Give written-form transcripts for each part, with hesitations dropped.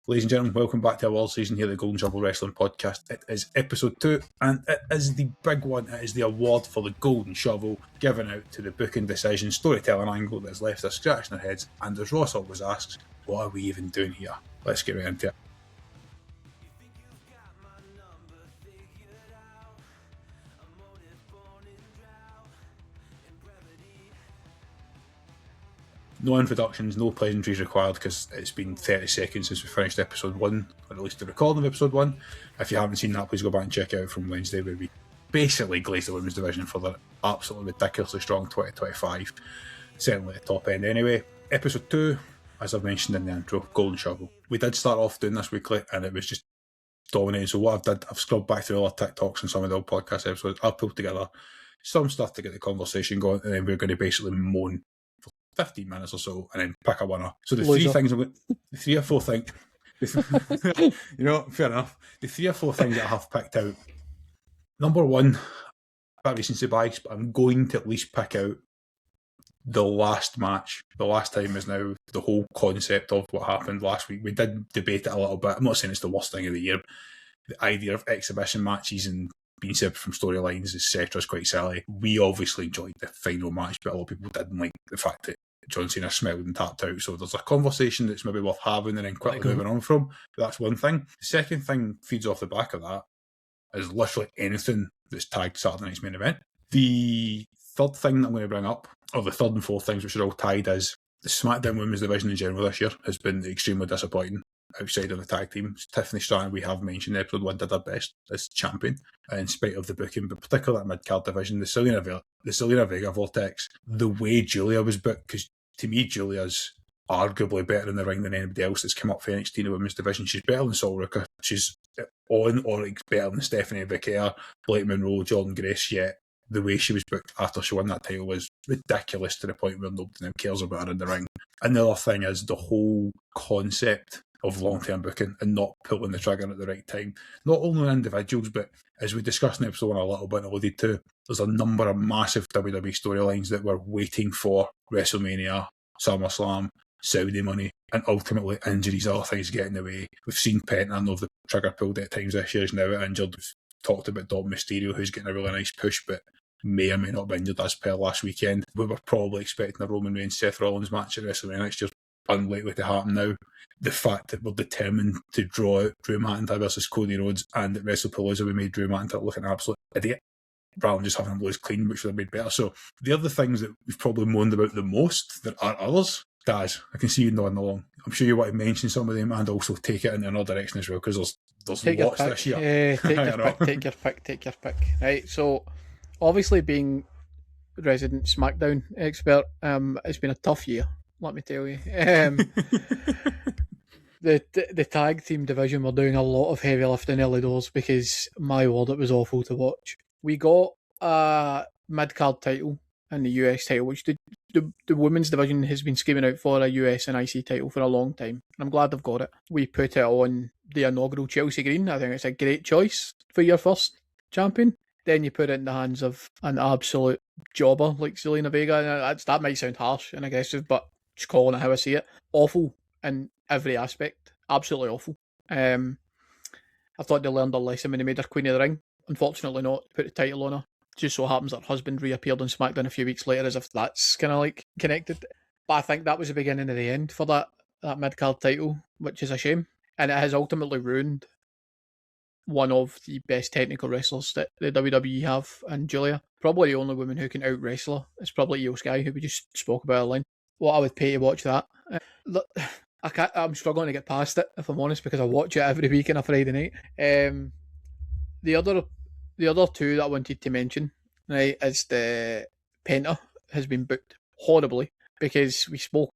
Ladies and gentlemen, welcome back to our world season here at the Golden Shovel Wrestling Podcast. It is episode 2, and it is the big one. It is the award for the Golden Shovel, given out to the booking decision, storytelling angle that has left us scratching our heads. And as Ross always asks, what are we even doing here? Let's get right into it. No introductions, no pleasantries required, because it's been 30 seconds since we finished episode 1, or at least the recording of episode 1. If you haven't seen that, please go back and check it out from Wednesday, where we basically glazed the women's division for their absolutely ridiculously strong 2025. Certainly at the top end anyway. Episode 2, as I've mentioned in the intro, Golden Shovel. We did start off doing this weekly, and it was just dominating. So what I've done, I've scrubbed back through all our TikToks and some of the old podcast episodes. I've pulled together some stuff to get the conversation going, and then we're going to basically moan 15 minutes or so, and then pick a winner. So the three or four things, you know, fair enough. The 3 or 4 things that I have picked out. Number 1, bit recency bias, but I'm going to at least pick out the last match. The last time is now the whole concept of what happened last week. We did debate it a little bit. I'm not saying it's the worst thing of the year. The idea of exhibition matches and being separate from storylines, etc., is quite silly. We obviously enjoyed the final match, but a lot of people didn't like the fact that John Cena smelled and tapped out. So there's a conversation that's maybe worth having and then quickly moving on from. That's one thing. The second thing feeds off the back of that is literally anything that's tagged Saturday night's main event. The third thing that I'm going to bring up, or the third and fourth things which are all tied, is the SmackDown Women's Division in general this year has been extremely disappointing outside of the tag teams. Tiffany Stratton, we have mentioned in episode 1, did her best as champion in spite of the booking, but particularly that mid-card division, the Selena Vega Vortex, the way Giulia was booked, because to me, Giulia's arguably better in the ring than anybody else that's come up for NXT in the women's division. She's better than Sol Ruka. She's on or better than Stephanie Becerra, Blake Monroe, Jordan Grace, yet the way she was booked after she won that title was ridiculous to the point where nobody now cares about her in the ring. Another thing is the whole concept of long-term booking and not pulling the trigger at the right time. Not only on individuals, but as we discussed in episode 1 a little bit alluded to, there's a number of massive WWE storylines that were waiting for WrestleMania, SummerSlam, Saudi money, and ultimately injuries, other things get in the way. We've seen Penta, I know the trigger pulled at times this year, is now injured. We've talked about Dom Mysterio, who's getting a really nice push, but may or may not be injured as per last weekend. We were probably expecting a Roman Reigns Seth Rollins match at WrestleMania next year. Unlikely to happen now. The fact that we're determined to draw out Drew McIntyre versus Cody Rhodes, and at WrestlePalooza we made Drew McIntyre look an absolute idiot rather than just having him lose clean, which would have made better. So the other things that we've probably moaned about the most, there are others. Daz, I can see you nodding along. I'm sure you want to mention some of them and also take it in another direction as well, because there's lots this year. Take your pick. Right, so obviously being resident SmackDown expert, it's been a tough year, let me tell you. The tag team division were doing a lot of heavy lifting early doors because, my word, it was awful to watch. We got a mid-card title and the US title, which the women's division has been screaming out for a US and IC title for a long time. And I'm glad they've got it. We put it on the inaugural Chelsea Green. I think it's a great choice for your first champion. Then you put it in the hands of an absolute jobber like Selena Vega. That might sound harsh and aggressive, but just calling it how I see it. Awful in every aspect. Absolutely awful. I thought they learned their lesson when they made her Queen of the Ring. Unfortunately not. Put the title on her. Just so happens that her husband reappeared on SmackDown a few weeks later, as if that's kind of like connected. But I think that was the beginning of the end for that mid-card title, which is a shame. And it has ultimately ruined one of the best technical wrestlers that the WWE have, and Giulia. Probably the only woman who can out-wrestle her is probably Io Sky, who we just spoke about online. What I would pay to watch that. I'm struggling to get past it, if I'm honest, because I watch it every week on a Friday night. The other two that I wanted to mention, right, is the Penta has been booked horribly, because we spoke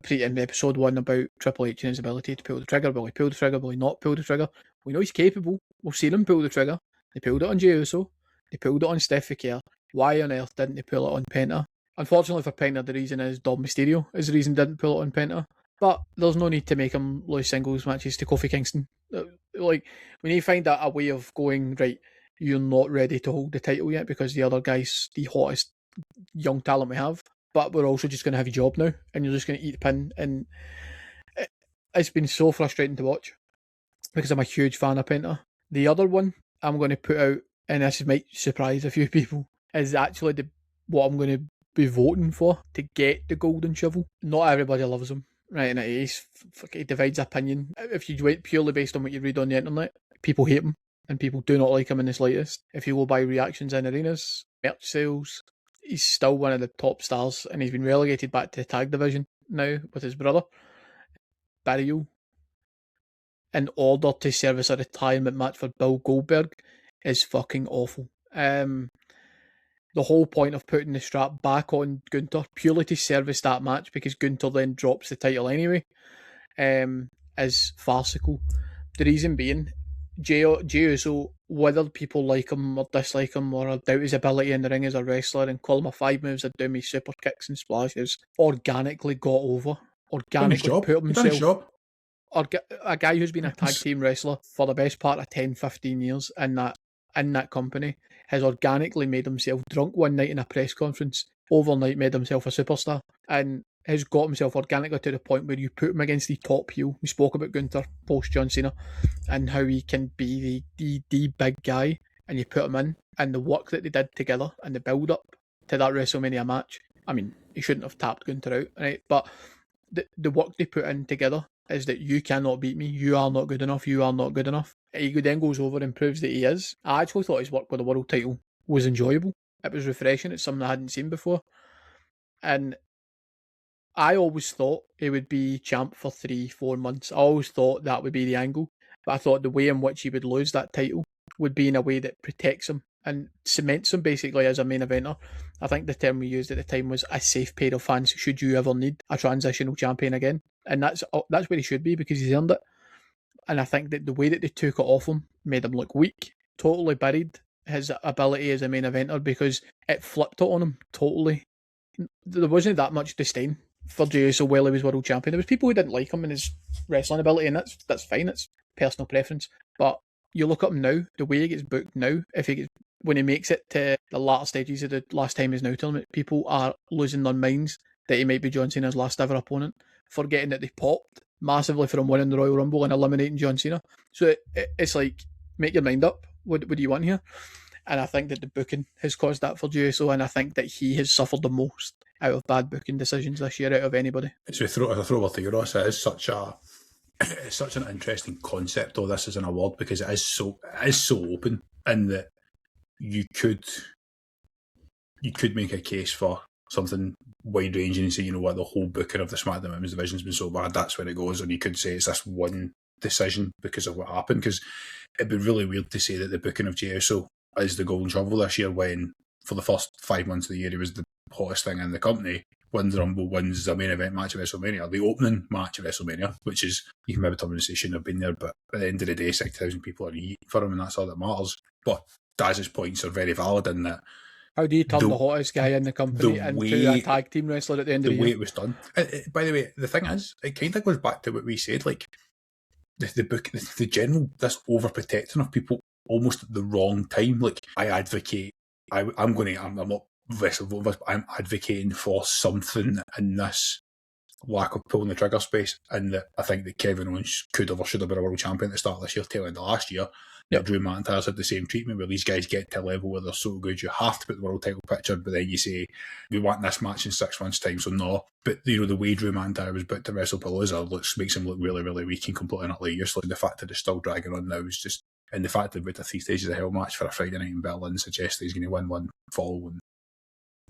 in episode 1 about Triple H and his ability to pull the trigger. Will he pull the trigger? Will he not pull the trigger? We know he's capable. We've seen him pull the trigger. They pulled it on Jey Uso. They pulled it on Steph Becerra. Why on earth didn't they pull it on Penta? Unfortunately for Penta, the reason is Dom Mysterio is the reason they didn't pull it on Penta. But there's no need to make him lose singles matches to Kofi Kingston. Like, we need to find a way of going, right, you're not ready to hold the title yet because the other guy's the hottest young talent we have, but we're also just going to have your job now and you're just going to eat the pin. And it's been so frustrating to watch because I'm a huge fan of Penta. The other one I'm going to put out, and this might surprise a few people, is actually what I'm going to be voting for to get the golden shovel. Not everybody loves him, right? And he divides opinion. If you wait purely based on what you read on the internet, people hate him and people do not like him in the slightest. If you go by reactions in arenas, merch sales, he's still one of the top stars, and he's been relegated back to the tag division now with his brother, Burial, in order to service a retirement match for Bill Goldberg is fucking awful. The whole point of putting the strap back on Gunther purely to service that match, because Gunther then drops the title anyway, is farcical. The reason being, Jey Uso, whether people like him or dislike him or doubt his ability in the ring as a wrestler and call him a 5 moves or do me super kicks and splashes, organically got over. Organically put himself. A guy who's been a tag team wrestler for the best part of 10, 15 years in that company has organically made himself drunk one night in a press conference, overnight made himself a superstar, and has got himself organically to the point where you put him against the top heel. We spoke about Gunther post John Cena and how he can be the big guy, and you put him in, and the work that they did together and the build up to that WrestleMania match. I mean, he shouldn't have tapped Gunther out, right? But the work they put in together is that you cannot beat me, you are not good enough, you are not good enough. He then goes over and proves that he is. I actually thought his work with the world title was enjoyable. It was refreshing. It's something I hadn't seen before. And I always thought he would be champ for 3-4 months. I always thought that would be the angle. But I thought the way in which he would lose that title would be in a way that protects him and cements him basically as a main eventer. I think the term we used at the time was a safe pair of hands should you ever need a transitional champion again. And that's where he should be, because he's earned it. And I think that the way that they took it off him made him look weak, totally buried his ability as a main eventer, because it flipped it on him totally. There wasn't that much disdain for Jey Uso while he was world champion. There was people who didn't like him and his wrestling ability, and that's fine, it's personal preference. But you look at him now, the way he gets booked now, when he makes it to the latter stages of the last time he's now tournament, people are losing their minds that he might be John Cena's last ever opponent, forgetting that they popped massively from winning the Royal Rumble and eliminating John Cena. So it's like, make your mind up. What do you want here? And I think that the booking has caused that for Jey Uso, and I think that he has suffered the most out of bad booking decisions this year out of anybody. It's a throw to you, Ross. It is such an interesting concept, though, this as an award, because it is so open, in that you could make a case for something wide ranging and say, you know what, the whole booking of the SmackDown Women's Division has been so bad, that's where it goes. And you could say it's this one decision because of what happened, because it'd be really weird to say that the booking of Jey Uso is the golden shovel this year, when for the first 5 months of the year he was the hottest thing in the company. Wins the Rumble, wins the main event match of WrestleMania, the opening match of WrestleMania, which is, you can maybe tell me say shouldn't have been there, but at the end of the day 6,000 people are eating for him, and that's all that matters. But Daz's points are very valid in that. How do you turn the hottest guy in the company into a tag team wrestler at the end of the year? The way it was done. By the way, the thing is, it kind of goes back to what we said, like the book, the general, this overprotecting of people almost at the wrong time. Like, I advocate, I'm not wrestling, but I'm advocating for something in this lack of pulling the trigger space, and that I think that Kevin Owens could have or should have been a world champion at the start of this year, tail end of last year. Yep. Drew McIntyre's had the same treatment, where these guys get to a level where they're so good you have to put the world title picture, but then you say, we want this match in 6 months' time, so no. But the way Drew McIntyre was booked to WrestlePalooza makes him look really, really weak and completely and utterly useless. The fact that it's still dragging on now is just, and the fact that with the 3 stages of hell match for a Friday night in Berlin suggests that he's going to win one, fall, and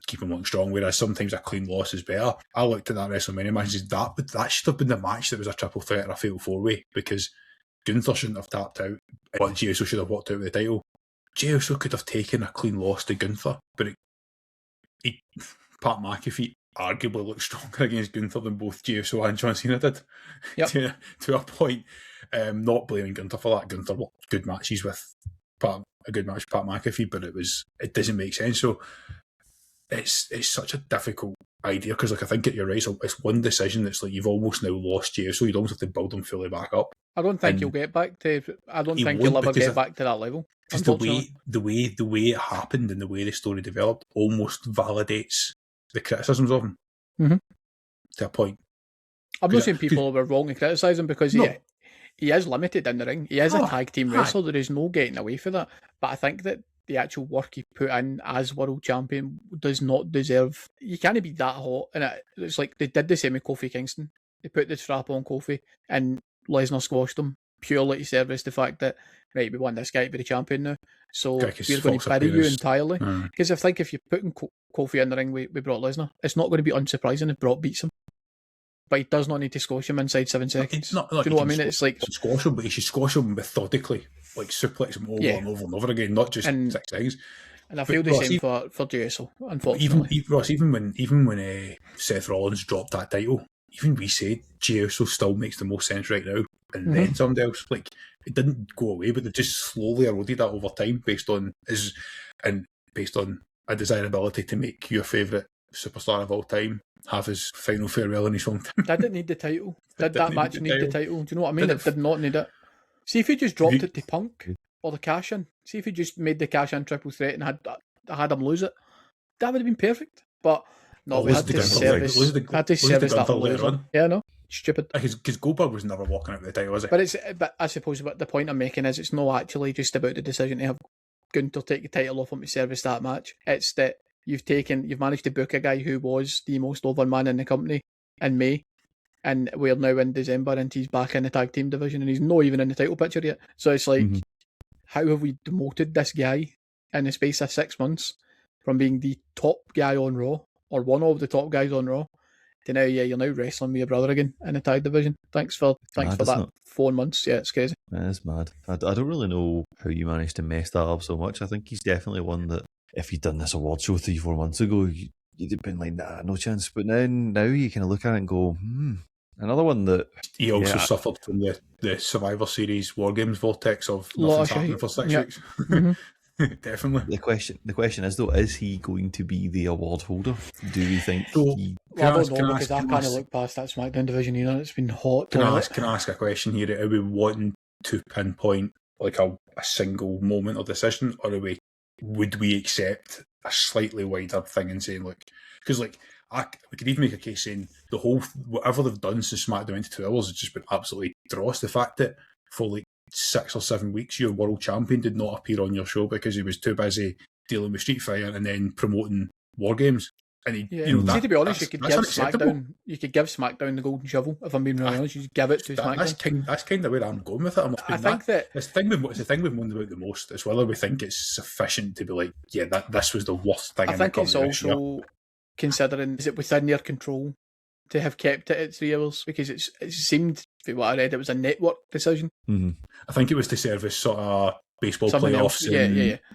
keep him looking strong, whereas sometimes a clean loss is better. I looked at that WrestleMania match and said that should have been the match that was a triple threat or a fatal 4-way, because Gunther shouldn't have tapped out, but Jey Uso should have walked out with the title. Jey Uso could have taken a clean loss to Gunther, but Pat McAfee arguably looked stronger against Gunther than both Jey Uso and John Cena did. Yep. to a point. Not blaming Gunther for that. Gunther worked good matches with a good match with Pat McAfee, but it doesn't make sense. So it's such a difficult idea, because I think you're right. So it's one decision that's like, you've almost now lost Jey Uso. You'd almost have to build him fully back up. I don't think he'll get back to. I don't think he'll ever get back to that level. Because the way it happened and the way the story developed almost validates the criticisms of him to a point. I'm not saying people were wrong to criticise him because No. he is limited in the ring. He is a tag team wrestler. There is no getting away from that. But I think that the actual work he put in as world champion does not deserve. You can't be that hot. And it's like they did the same with Kofi Kingston. They put the strap on Kofi and Lesnar squashed him purely to service the fact that, right, we want this guy to be the champion now. So we're going to bury you entirely. Because I think if you're putting Kofi in the ring with Brock Lesnar, it's not going to be unsurprising if Brock beats him. But he does not need to squash him inside 7 seconds. Do you know what I mean? It's like squash him, but he should squash him methodically, like suplex him over and over and over again, not just 6 seconds. And I feel the same for JSO, unfortunately. Even when Seth Rollins dropped that title, even we said JSO still makes the most sense right now, and then somebody else. Like, it didn't go away, but they just slowly eroded that over time based on a desirability to make your favourite superstar of all time have his final farewell in his hometown. That didn't need the title. Did that match need the title? Do you know what I mean? It did not need it. See if he just dropped it to Punk or the cash in. See if he just made the cash in triple threat and had him lose it. That would have been perfect. But no, we had to service that later on. Yeah, no, stupid. Because Goldberg was never walking out with the title, was it? But I suppose the point I'm making is it's not actually just about the decision to have Gunther take the title off him to service that match. It's that you've managed to book a guy who was the most over man in the company in May, and we're now in December and he's back in the tag team division and he's not even in the title picture yet. So it's like, how have we demoted this guy in the space of 6 months from being the top guy on Raw, or one of the top guys on Raw, to now, you're now wrestling with your brother again in the tag division. Thanks for that 4 months. Yeah, it's crazy. It's mad. I don't really know how you managed to mess that up so much. I think he's definitely one that, if he'd done this award show 3-4 months ago, you'd have been like, nah, no chance. But now you kind of look at it and go, Another one that... He also suffered from the Survivor Series War Games vortex of nothing's happening for 6 weeks. Definitely. The question is, though, is he going to be the award holder? Do we think he... I don't know, because I can't look past that SmackDown division either. It's been hot. Can I ask a question here? Are we wanting to pinpoint like a single moment or decision, or would we accept a slightly wider thing and saying, look, because we could even make a case saying the whole, whatever they've done since SmackDown into 2 hours has just been absolutely dross. The fact that for like 6 or 7 weeks your world champion did not appear on your show because he was too busy dealing with Street Fighter and then promoting War Games. And to be honest, you could give SmackDown the golden shovel. If I'm being really honest, you just give it to SmackDown. That's kind of where I'm going with it. I think that it's the thing we've moaned about the most. It's whether we think it's sufficient to be like, this was the worst thing. I think it's also considering, is it within their control to have kept it at 3 hours, because it seemed, from what I read, it was a network decision. I think it was to service sort of baseball playoffs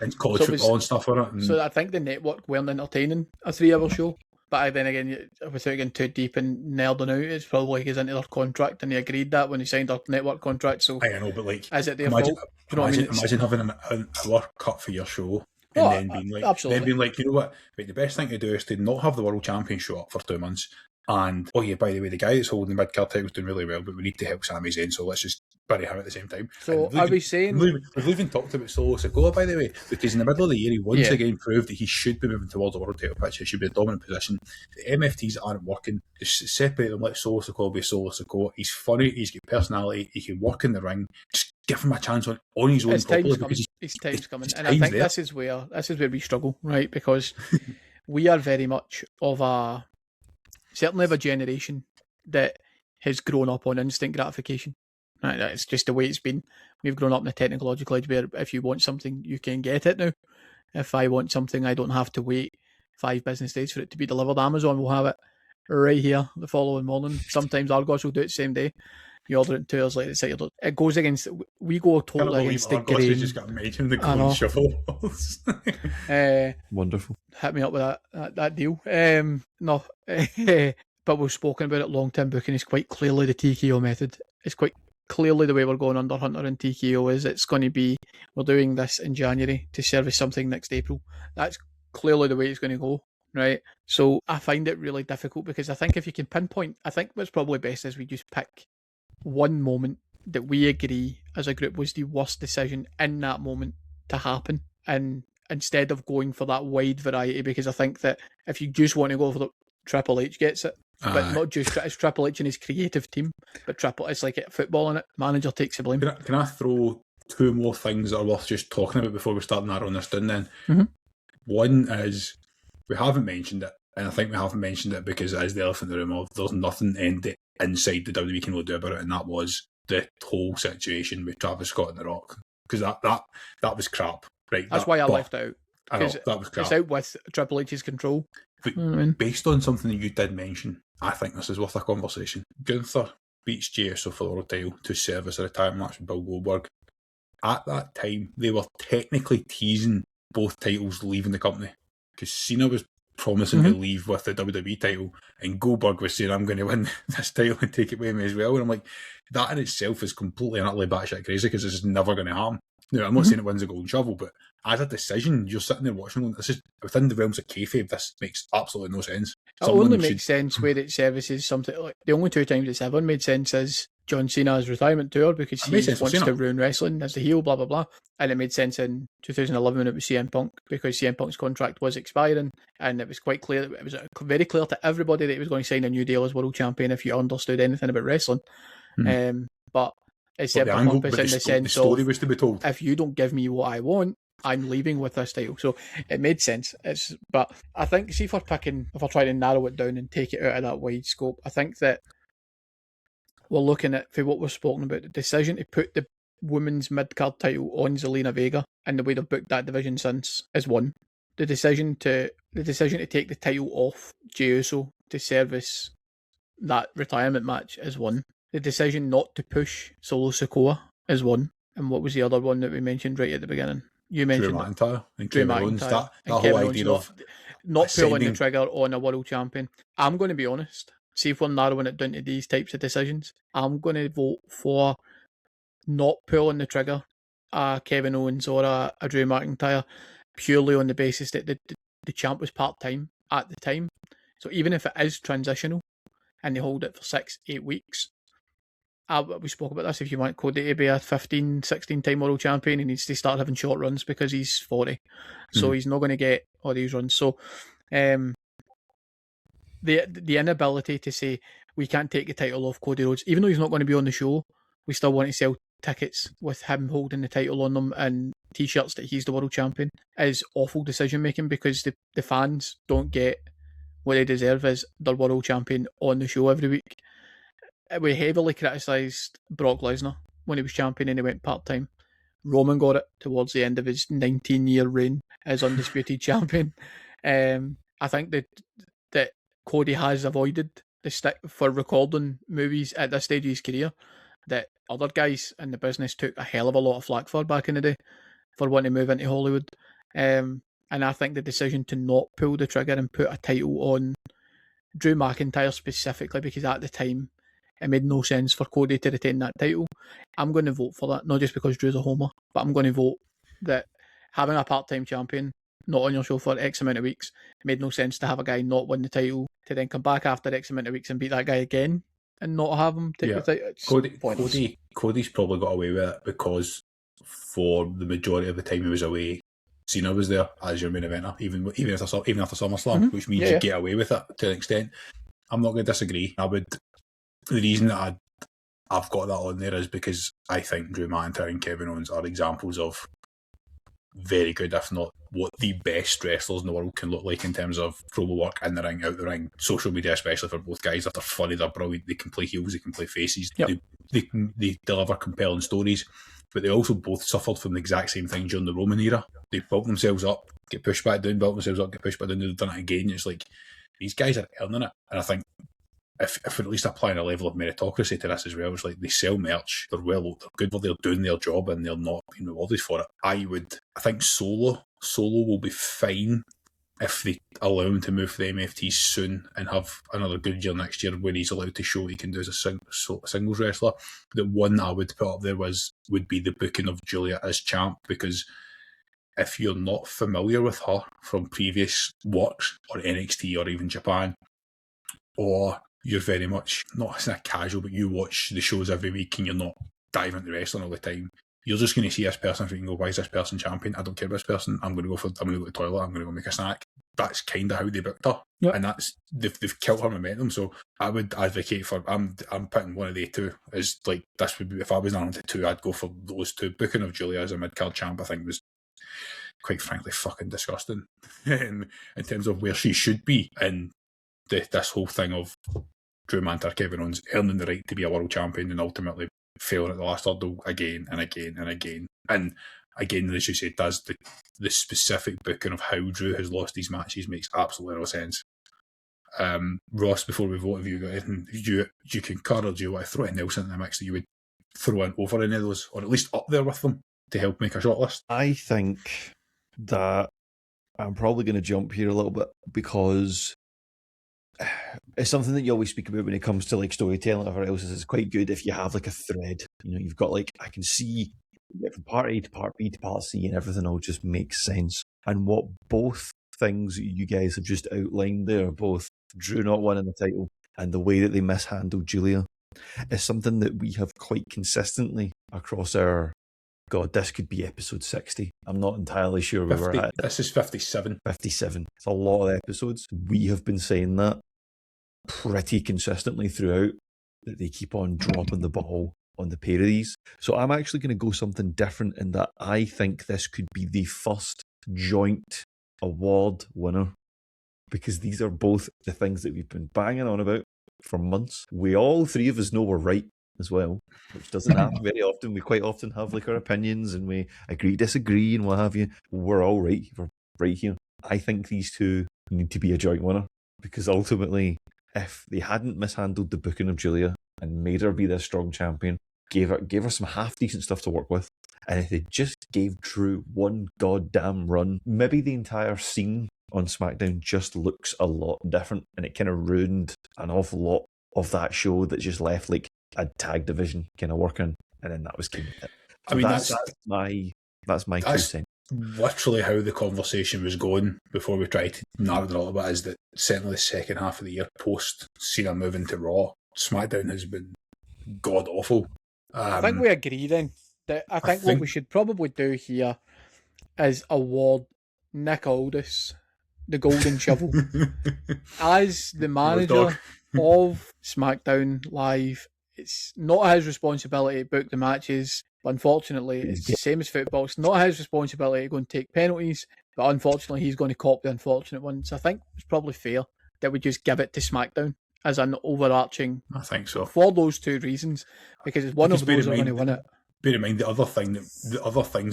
and college football and stuff like that. So I think the network weren't entertaining a 3 hour show. But then again, without getting too deep and nerding out, it's probably goes into their contract, and they agreed that when they signed their network contract. So I know, but like, is it their fault? Imagine having an hour cut for your show. And then being like, you know what? Right, the best thing to do is to not have the world champion show up for 2 months. And by the way, the guy that's holding the mid-card title is doing really well, but we need to help Sami Zayn, so let's just bury him at the same time. So are we saying... We've even talked about Solo Sikoa, by the way, because in the middle of the year, he once again proved that he should be moving towards the world title picture. He should be a dominant position. The MFTs aren't working. Just separate them, let Solo Sikoa be Solo Sikoa. He's funny, he's got personality, he can work in the ring. Just give him a chance on his own properly. His time's coming. And I think this is where we struggle, right? Because we are very much certainly of a generation that has grown up on instant gratification. Right? It's just the way it's been. We've grown up in a technological age where if you want something, you can get it now. If I want something, I don't have to wait 5 business days for it to be delivered. Amazon will have it right here the following morning. Sometimes Argos will do it the same day. You order it in 2 hours later. It goes against. We go totally against the grain. Just got mentioned the golden shovel. Wonderful. Hit me up with that deal. No, but we've spoken about it. Long-term booking is quite clearly the TKO method. It's quite clearly the way we're going under Hunter and TKO is it's going to be, we're doing this in January to service something next April. That's clearly the way it's going to go, right? So I find it really difficult, because I think if you can pinpoint, I think what's probably best is we just pick one moment that we agree as a group was the worst decision in that moment to happen, and instead of going for that wide variety, because I think that if you just want to go for the Triple H gets it, But not just it's Triple H and his creative team, but it's like football in it. Manager takes the blame. Can I throw two more things that are worth just talking about before we start narrowing this down then? Mm-hmm. One is, we haven't mentioned it, and I think we haven't mentioned it because it is the elephant in the room of there's nothing inside the WWE can really do about it, and that was the whole situation with Travis Scott and The Rock. Because that was crap. Right? That's why I left out. I know, that was crap. It's out with Triple H's control. But based on something that you did mention, I think this is worth a conversation. Gunther beats Jey Uso for the world title to serve as a retirement match with Bill Goldberg. At that time, they were technically teasing both titles leaving the company because Cena was promising to leave with the WWE title, and Goldberg was saying, "I'm going to win this title and take it with me as well." And I'm like, that in itself is completely and utterly batshit crazy because this is never going to happen. Now, I'm not saying it wins a golden shovel, but as a decision, you're sitting there watching going, this is within the realms of kayfabe. This makes absolutely no sense. It only makes sense where it services something like the only two times it's ever made sense is John Cena's retirement tour because he wants to ruin wrestling as the heel, blah blah blah, and it made sense in 2011 when it was CM Punk because CM Punk's contract was expiring, and it was quite clear. It was very clear to everybody that he was going to sign a new deal as world champion if you understood anything about wrestling. But it served a purpose in the sense of was to be told. If you don't give me what I want, I'm leaving with this title. So it made sense. But I think, see, if we're trying to narrow it down and take it out of that wide scope, I think that we're looking at, for what we're speaking about, the decision to put the women's mid-card title on Zelina Vega and the way they've booked that division since is one. The decision to take the title off Jey Uso to service that retirement match is one. The decision not to push Solo Sikoa is one. And what was the other one that we mentioned right at the beginning? You mentioned Drew McIntyre and Drew Kevin Owens. McIntyre That whole idea of not pulling the trigger on a world champion. I'm going to be honest. See if we're narrowing it down to these types of decisions. I'm going to vote for not pulling the trigger Kevin Owens or a Drew McIntyre purely on the basis that the champ was part-time at the time. So even if it is transitional and they hold it for 6-8 weeks, we spoke about this, if you want Cody to be a 15, 16-time world champion, he needs to start having short runs because he's 40. So he's not going to get all these runs. So the inability to say, we can't take the title off Cody Rhodes, even though he's not going to be on the show, we still want to sell tickets with him holding the title on them and t-shirts that he's the world champion, is awful decision-making because the fans don't get what they deserve as their world champion on the show every week. We heavily criticised Brock Lesnar when he was champion and he went part-time. Roman got it towards the end of his 19-year reign as undisputed champion. I think that Cody has avoided the stick for recording movies at this stage of his career that other guys in the business took a hell of a lot of flack for back in the day for wanting to move into Hollywood. And I think the decision to not pull the trigger and put a title on Drew McIntyre specifically, because at the time it made no sense for Cody to retain that title. I'm going to vote for that, not just because Drew's a homer, but I'm going to vote that having a part-time champion not on your show for X amount of weeks, it made no sense to have a guy not win the title to then come back after X amount of weeks and beat that guy again and not have him take the title. Cody's probably got away with it because for the majority of the time he was away, Cena was there as your main eventer, even after SummerSlam, which means you get away with it to an extent. I'm not going to disagree. The reason that I've got that on there is because I think Drew McIntyre and Kevin Owens are examples of very good, if not what the best wrestlers in the world can look like in terms of promo work in the ring, out the ring, social media, especially for both guys. They're funny, they're brilliant, they can play heels, they can play faces, they deliver compelling stories, but they also both suffered from the exact same thing during the Roman era. They built themselves up, get pushed back down, built themselves up, get pushed back down, they've done it again. It's like, these guys are earning it, and I think if we're at least applying a level of meritocracy to this as well, it's like they sell merch, they're good, they're doing their job and they're not being rewarded for it. I think Solo will be fine if they allow him to move for the MFT soon and have another good year next year where he's allowed to show what he can do as a singles wrestler. The one I would put up there would be the booking of Giulia as champ, because if you're not familiar with her from previous works or NXT or even Japan, or you're very much, not as a casual, but you watch the shows every week and you're not diving into wrestling all the time, you're just going to see this person and go, why is this person champion? I don't care about this person. I'm going to go to the toilet, I'm going to go make a snack. that's kind of how they booked her. Yep. And that's they've killed her momentum. So I would advocate for I'm picking one of the two as like this would be if I was down to two, I'd go for those two. Booking of Giulia as a mid card champ, I think was quite frankly fucking disgusting in terms of where she should be in this whole thing of Drew McIntyre, Kevin Owens earning the right to be a world champion and ultimately failing at the last hurdle again and again and again. And again, as you say, does the specific booking of how Drew has lost these matches makes absolutely no sense. Ross, before we vote, have you got anything you concur, or do you want to throw anything else into the mix that you would throw in over any of those, or at least up there with them to help make a shortlist? I think that I'm probably going to jump here a little bit because it's something that you always speak about when it comes to like storytelling or whatever else. It's quite good if you have like a thread. You know, you've got like, I can see from part A to part B to part C and everything all just makes sense. And what both things you guys have just outlined there, both Drew not winning the title and the way that they mishandled Giulia, is something that we have quite consistently across our, God, this could be episode 60. I'm not entirely sure where we're at. This is 57. 57. It's a lot of episodes. We have been saying that pretty consistently throughout, that they keep on dropping the ball on the pair of these. So I'm actually going to go something different in that I think this could be the first joint award winner, because these are both the things that we've been banging on about for months. We all three of us know we're right as well, which doesn't happen very often. We quite often have like our opinions and we agree, disagree and what have you. We're all right. We're right here. I think these two need to be a joint winner, because ultimately, if they hadn't mishandled the booking of Giulia and made her be this strong champion, gave her some half decent stuff to work with, and if they just gave Drew one goddamn run, maybe the entire scene on SmackDown just looks a lot different, and it kind of ruined an awful lot of that show that just left like a tag division kind of working, and then that was kind of it. So I mean, that's my 2 cents. Literally how the conversation was going before we tried to narrow it all a bit is that certainly the second half of the year post Cena moving to Raw, SmackDown has been god awful. I think we agree then that I think what we should probably do here is award Nick Aldis the golden shovel as the manager of SmackDown Live. It's not his responsibility to book the matches, but unfortunately it's the same as football. It's not his responsibility to go and take penalties, but unfortunately he's going to cop the unfortunate ones. I think it's probably fair that we just give it to SmackDown as an overarching. I think so, for those 2 reasons, because it's one of those that are going to win it. Bear in mind the other things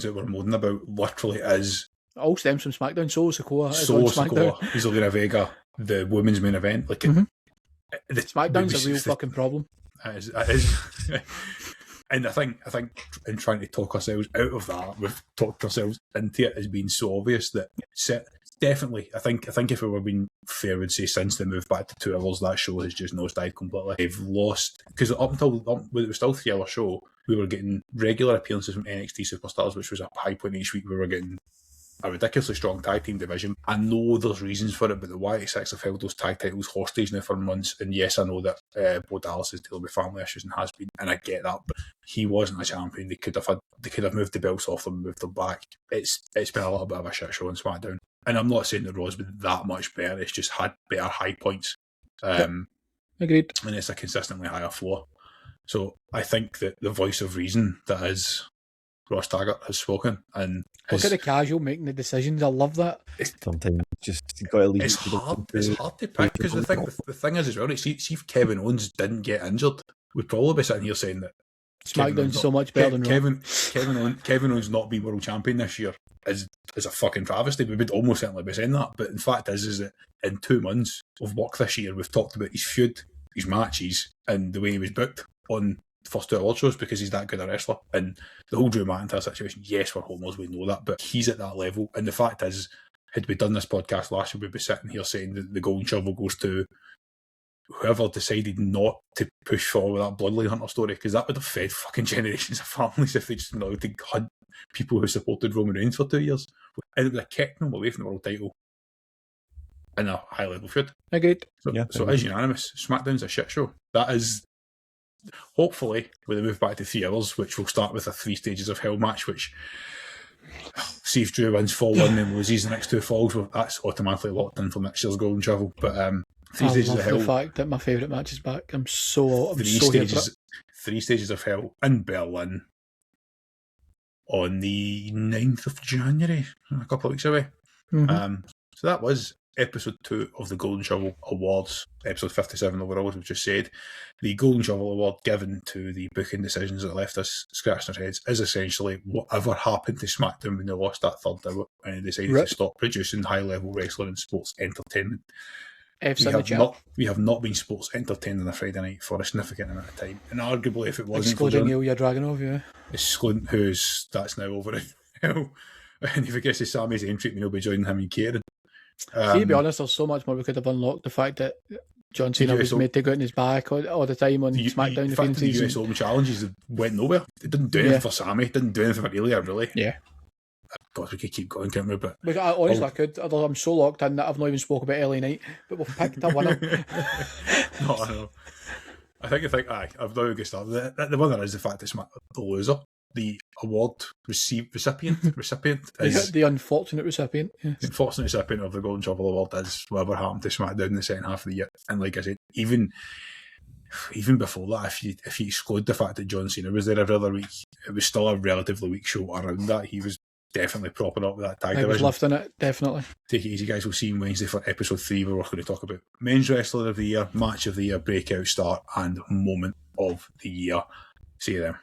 that we're moaning about literally is all stems from SmackDown. So Sikoa Zelina Vega, the women's main event. Like SmackDown's a real fucking problem. It is. And I think in trying to talk ourselves out of that, we've talked ourselves into it as being so obvious that definitely, I think if we were being fair, would say since the move back to 2 hours, that show has just nosedived completely. They've lost, because up until when it was still a 3-hour show, we were getting regular appearances from NXT superstars, which was a high point each week. We were getting a ridiculously strong tag team division. I know there's reasons for it, but the YXX have held those tag titles hostage now for months. And yes, I know that Bo Dallas is dealing with family issues and has been, and I get that, but he wasn't a champion. They could have moved the belts off them and moved them back. It's been a little bit of a shit show on SmackDown. And I'm not saying that Raw's been that much better, it's just had better high points. Agreed. And it's a consistently higher floor. So I think that the voice of reason that is Ross Taggart has spoken, and look at the casual making the decisions. I love that. Sometimes just got to leave. It's hard to pick, because the thing is as well. See if Kevin Owens didn't get injured, we'd probably be sitting here saying that SmackDown's so much better than Raw. Kevin Owens not being world champion this year is a fucking travesty. We would almost certainly be saying that. But in fact is that in 2 months of work this year, we've talked about his feud, his matches, and the way he was booked on first 2 award shows because he's that good a wrestler. And the whole Drew McIntyre situation, yes, we're homos, we know that, but he's at that level. And the fact is, had we done this podcast last year, we'd be sitting here saying that the golden shovel goes to whoever decided not to push forward that Bloodline Hunter story, because that would have fed fucking generations of families if they just allowed to hunt people who supported Roman Reigns for 2 years. And it would have kept them away from the world title in a high level feud. Agreed. So it is unanimous. SmackDown's a shit show. That is, hopefully, when they move back to 3 hours, which will start with a 3 stages of hell match, which see if Drew wins fall 1 and loses the next 2 falls. Well, that's automatically locked in for next year's Golden Shovel. But I love the fact that my favourite match is back. I'm so here for it. 3 stages of hell in Berlin on the 9th of January, a couple of weeks away. Mm-hmm. So that was episode 2 of the Golden Shovel Awards, episode 57 overall, as we've just said. The Golden Shovel Award given to the booking decisions that left us scratching our heads is essentially whatever happened to SmackDown when they lost that third hour and they decided to stop producing high-level wrestling and sports entertainment. We have not been sports entertained on a Friday night for a significant amount of time. And arguably, if it wasn't excluding Giulia Dragunov, yeah. Excluding that's now over it. And if it gets to Sami's entry, we'll be joining him and Kieran. See, to be honest, there's so much more we could have unlocked. The fact that John Cena was made to go in his back all the time on SmackDown. The US Open challenges went nowhere. It didn't do anything for Sami. It didn't do anything for Ilya, really. Yeah. God, we could keep going, can't we? But honestly, I could. I'm so locked in that I've not even spoke about LA Knight, but we've picked a winner. No, I know. I think I've now got started. The winner is the fact that the loser, the award recipient is the unfortunate recipient. Yes. The unfortunate recipient of the Golden Shovel Award is whatever happened to SmackDown in the second half of the year. And like I said, even before that, if you exclude the fact that John Cena was there every other week, it was still a relatively weak show around that. He was definitely propping up with that tag division. He was lifting it, definitely. Take it easy, guys. We'll see you Wednesday for episode 3, where we're going to talk about Men's Wrestler of the Year, Match of the Year, Breakout Star, and Moment of the Year. See you then.